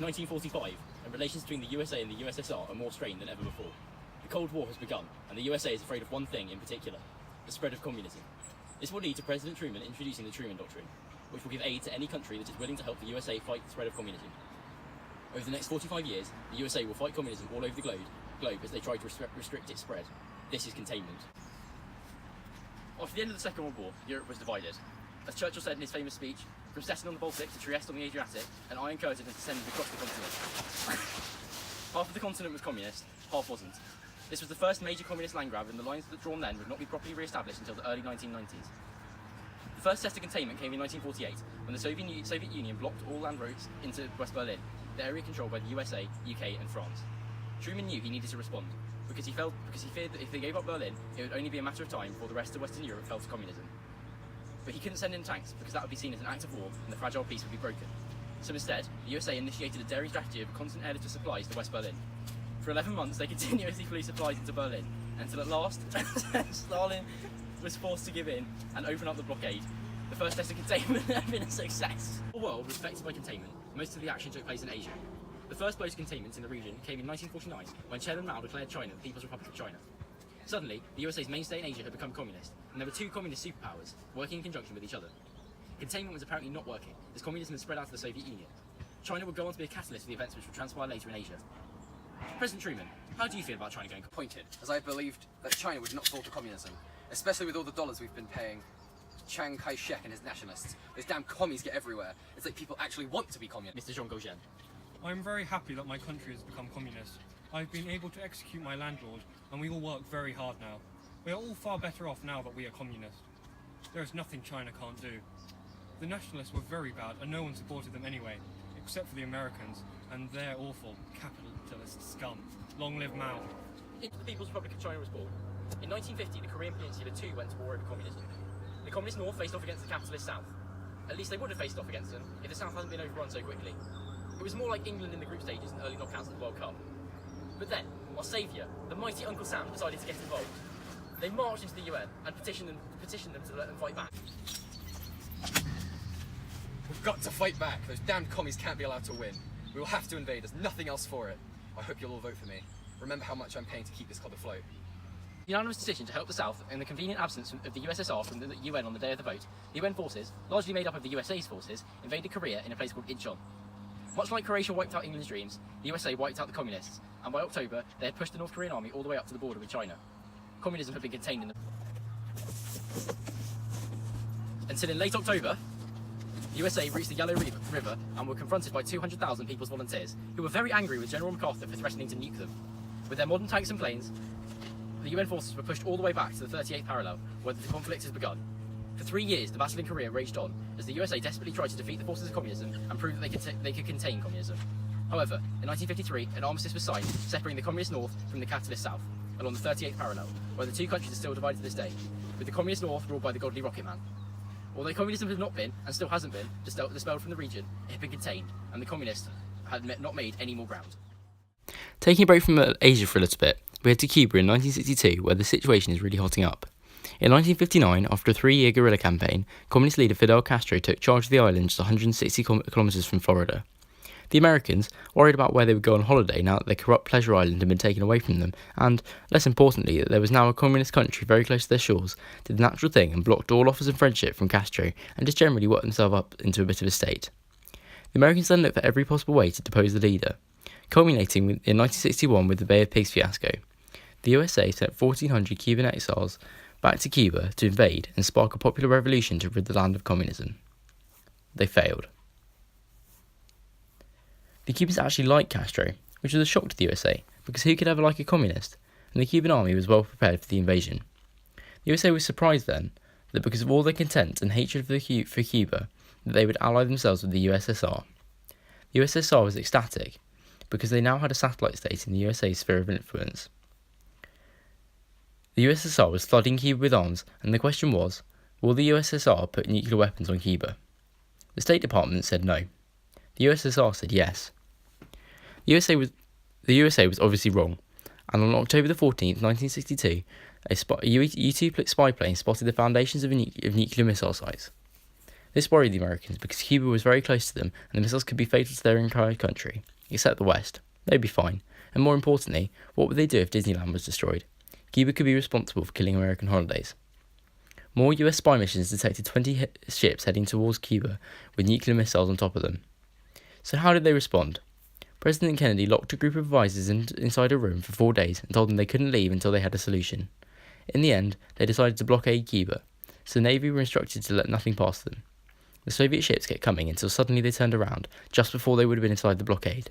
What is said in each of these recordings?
1945, and relations between the USA and the USSR are more strained than ever before. The Cold War has begun, and the USA is afraid of one thing in particular: the spread of communism. This will lead to President Truman introducing the Truman Doctrine, which will give aid to any country that is willing to help the USA fight the spread of communism. Over the next 45 years, the USA will fight communism all over the globe as they try to restrict its spread. This is containment. After the end of the Second World War, Europe was divided. As Churchill said in his famous speech, from Stettin on the Baltic to Trieste on the Adriatic, an Iron Curtain has descended across the continent. Half of the continent was communist, half wasn't. This was the first major communist land grab, and the lines that drawn then would not be properly re-established until the early 1990s. The first test of containment came in 1948, when the Soviet Union blocked all land routes into West Berlin, the area controlled by the USA, UK and France. Truman knew he needed to respond, because he feared that if they gave up Berlin, it would only be a matter of time before the rest of Western Europe fell to communism. But he couldn't send in tanks, because that would be seen as an act of war and the fragile peace would be broken. So instead, the USA initiated a daring strategy of constant airlift supplies to West Berlin. For 11 months, they continuously flew supplies into Berlin, until at last, Stalin was forced to give in and open up the blockade. The first test of containment had been a success. The world was affected by containment. Most of the action took place in Asia. The first blow to containment in the region came in 1949, when Chairman Mao declared China the People's Republic of China. Suddenly, the USA's mainstay in Asia had become communist, and there were two communist superpowers working in conjunction with each other. Containment was apparently not working, as communism had spread out to the Soviet Union. China would go on to be a catalyst for the events which would transpire later in Asia. President Truman, how do you feel about China going Pointed, as I believed that China would not fall to communism, especially with all the dollars we've been paying Chiang Kai-shek and his nationalists. Those damn commies get everywhere. It's like people actually want to be communist. Mr. Jean Gaugien? I'm very happy that my country has become communist. I've been able to execute my landlord, and we all work very hard now. We are all far better off now that we are communist. There is nothing China can't do. The nationalists were very bad, and no one supported them anyway, except for the Americans, and their awful capitalist scum. Long live Mao. The People's Republic of China was born. In 1950, the Korean Peninsula too went to war over communism. The communist North faced off against the capitalist South. At least they would have faced off against them if the South hadn't been overrun so quickly. It was more like England in the group stages and early knockouts of the World Cup. But then, our saviour, the mighty Uncle Sam, decided to get involved. They marched into the UN and petitioned them to let them fight back. We've got to fight back. Those damn commies can't be allowed to win. We will have to invade. There's nothing else for it. I hope you'll all vote for me. Remember how much I'm paying to keep this club afloat. The unanimous decision to help the South in the convenient absence of the USSR from the UN on the day of the vote, the UN forces, largely made up of the USA's forces, invaded Korea in a place called Incheon. Much like Croatia wiped out England's dreams, the USA wiped out the communists, and by October they had pushed the North Korean army all the way up to the border with China. Communism had been contained in the... Until in late October, the USA reached the Yellow River and were confronted by 200,000 People's Volunteers, who were very angry with General MacArthur for threatening to nuke them. With their modern tanks and planes, the UN forces were pushed all the way back to the 38th parallel, where the conflict has begun. For 3 years, the battle in Korea raged on, as the USA desperately tried to defeat the forces of communism and prove that they could contain communism. However, in 1953, an armistice was signed, separating the communist North from the capitalist South, along the 38th parallel, where the two countries are still divided to this day, with the communist North ruled by the godly Rocket Man. Although communism had not been, and still hasn't been, dispelled from the region, it had been contained, and the communists had not made any more ground. Taking a break from Asia for a little bit, we head to Cuba in 1962, where the situation is really hotting up. In 1959, after a 3-year guerrilla campaign, communist leader Fidel Castro took charge of the island just 160 kilometers from Florida. The Americans, worried about where they would go on holiday now that their corrupt pleasure island had been taken away from them, and, less importantly, that there was now a communist country very close to their shores, did the natural thing and blocked all offers of friendship from Castro and just generally worked themselves up into a bit of a state. The Americans then looked for every possible way to depose the leader, culminating in 1961 with the Bay of Pigs fiasco. The USA sent 1,400 Cuban exiles back to Cuba to invade and spark a popular revolution to rid the land of communism. They failed. The Cubans actually liked Castro, which was a shock to the USA, because who could ever like a communist? And the Cuban army was well prepared for the invasion. The USA was surprised then that because of all their contempt and hatred for Cuba, that they would ally themselves with the USSR. The USSR was ecstatic, because they now had a satellite state in the USA's sphere of influence. The USSR was flooding Cuba with arms, and the question was, will the USSR put nuclear weapons on Cuba? The State Department said no. The USSR said yes. The USA was obviously wrong, and on October the 14th, 1962, a U-2 spy plane spotted the foundations of nuclear missile sites. This worried the Americans because Cuba was very close to them and the missiles could be fatal to their entire country, except the West. They'd be fine. And more importantly, what would they do if Disneyland was destroyed? Cuba could be responsible for killing American holidays. More US spy missions detected 20 ships heading towards Cuba with nuclear missiles on top of them. So how did they respond? President Kennedy locked a group of advisors inside a room for 4 days and told them they couldn't leave until they had a solution. In the end, they decided to blockade Cuba, so the Navy were instructed to let nothing pass them. The Soviet ships kept coming until suddenly they turned around, just before they would have been inside the blockade.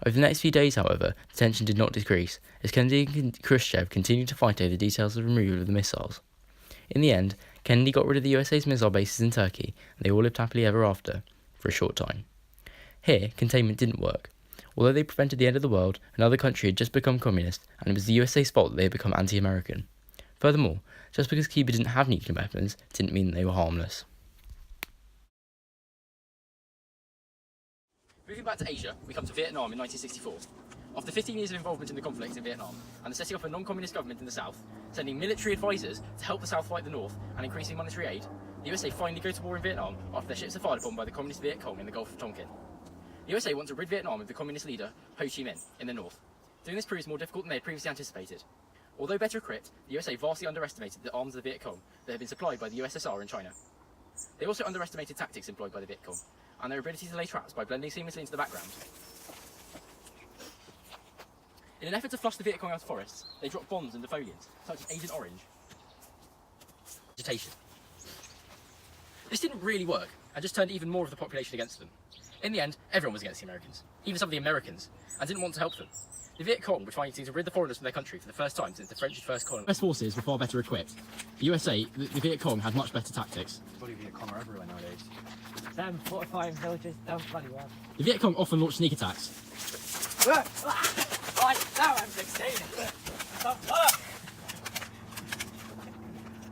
Over the next few days, however, the tension did not decrease, as Kennedy and Khrushchev continued to fight over the details of the removal of the missiles. In the end, Kennedy got rid of the USA's missile bases in Turkey, and they all lived happily ever after, for a short time. Here, containment didn't work. Although they prevented the end of the world, another country had just become communist, and it was the USA's fault that they had become anti-American. Furthermore, just because Cuba didn't have nuclear weapons, didn't mean that they were harmless. Moving back to Asia, we come to Vietnam in 1964. After 15 years of involvement in the conflict in Vietnam, and the setting up a non-communist government in the south, sending military advisors to help the south fight the north, and increasing monetary aid, the USA finally go to war in Vietnam after their ships are fired upon by the communist Viet Cong in the Gulf of Tonkin. The USA want to rid Vietnam of the communist leader Ho Chi Minh in the north. Doing this proves more difficult than they had previously anticipated. Although better equipped, the USA vastly underestimated the arms of the Viet Cong that had been supplied by the USSR and China. They also underestimated tactics employed by the Viet Cong, and their ability to lay traps by blending seamlessly into the background. In an effort to flush the Viet Cong out of forests, they dropped bombs and defoliants, such as Agent Orange. Vegetation. This didn't really work, and just turned even more of the population against them. In the end, everyone was against the Americans, even some of the Americans, and didn't want to help them. The Viet Cong were trying to rid the foreigners from their country for the first time since the French's first colony. US forces were far better equipped. The USA, the Viet Cong, had much better tactics. Bloody Viet Cong are everywhere nowadays. Them fortifying villages, they're bloody well. The Viet Cong often launched sneak attacks. Right, now I'm 16.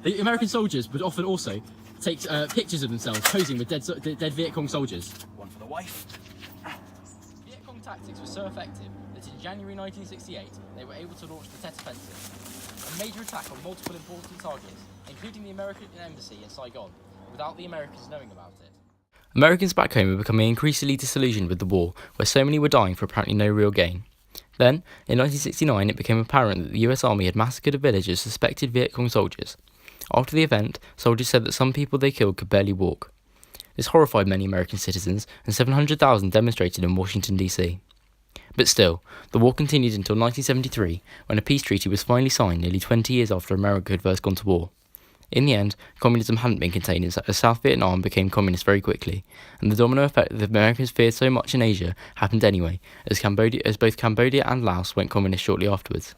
The American soldiers would often also take pictures of themselves posing with dead Viet Cong soldiers. One for the wife. Viet Cong tactics were so effective that in January 1968 they were able to launch the Tet Offensive, a major attack on multiple important targets, including the American embassy in Saigon, without the Americans knowing about it. Americans back home were becoming increasingly disillusioned with the war, where so many were dying for apparently no real gain. Then, in 1969, it became apparent that the US Army had massacred a village of suspected Viet Cong soldiers. After the event, soldiers said that some people they killed could barely walk. This horrified many American citizens, and 700,000 demonstrated in Washington, D.C. But still, the war continued until 1973, when a peace treaty was finally signed nearly 20 years after America had first gone to war. In the end, communism hadn't been contained as South Vietnam became communist very quickly, and the domino effect that the Americans feared so much in Asia happened anyway, as both Cambodia and Laos went communist shortly afterwards.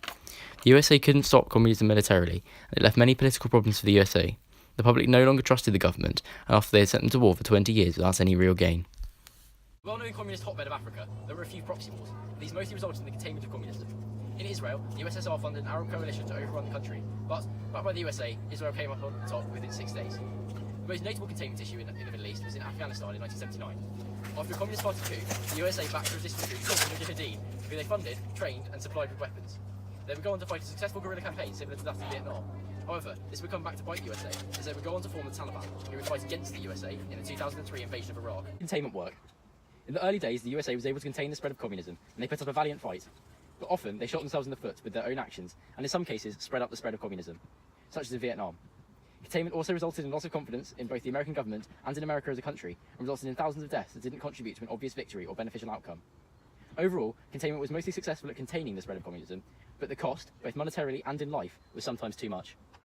The USA couldn't stop communism militarily, and it left many political problems for the USA. The public no longer trusted the government, and after they had sent them to war for 20 years without any real gain. Well-known communist hotbed of Africa, there were a few proxy wars, and these mostly resulted in the containment of communism. In Israel, the USSR funded an Arab coalition to overrun the country, but, backed by the USA, Israel came up on top within 6 days. The most notable containment issue in the Middle East was in Afghanistan in 1979. After a Communist Party coup, the USA backed a resistance group called the Mujahideen, who they funded, trained, and supplied with weapons. They would go on to fight a successful guerrilla campaign similar to that in Vietnam. However, this would come back to bite the USA, as they would go on to form the Taliban, who would fight against the USA in the 2003 invasion of Iraq. Containment work. In the early days, the USA was able to contain the spread of communism, and they put up a valiant fight. But often, they shot themselves in the foot with their own actions, and in some cases, spread up the spread of communism, such as in Vietnam. Containment also resulted in loss of confidence in both the American government and in America as a country, and resulted in thousands of deaths that didn't contribute to an obvious victory or beneficial outcome. Overall, containment was mostly successful at containing the spread of communism, but the cost, both monetarily and in life, was sometimes too much.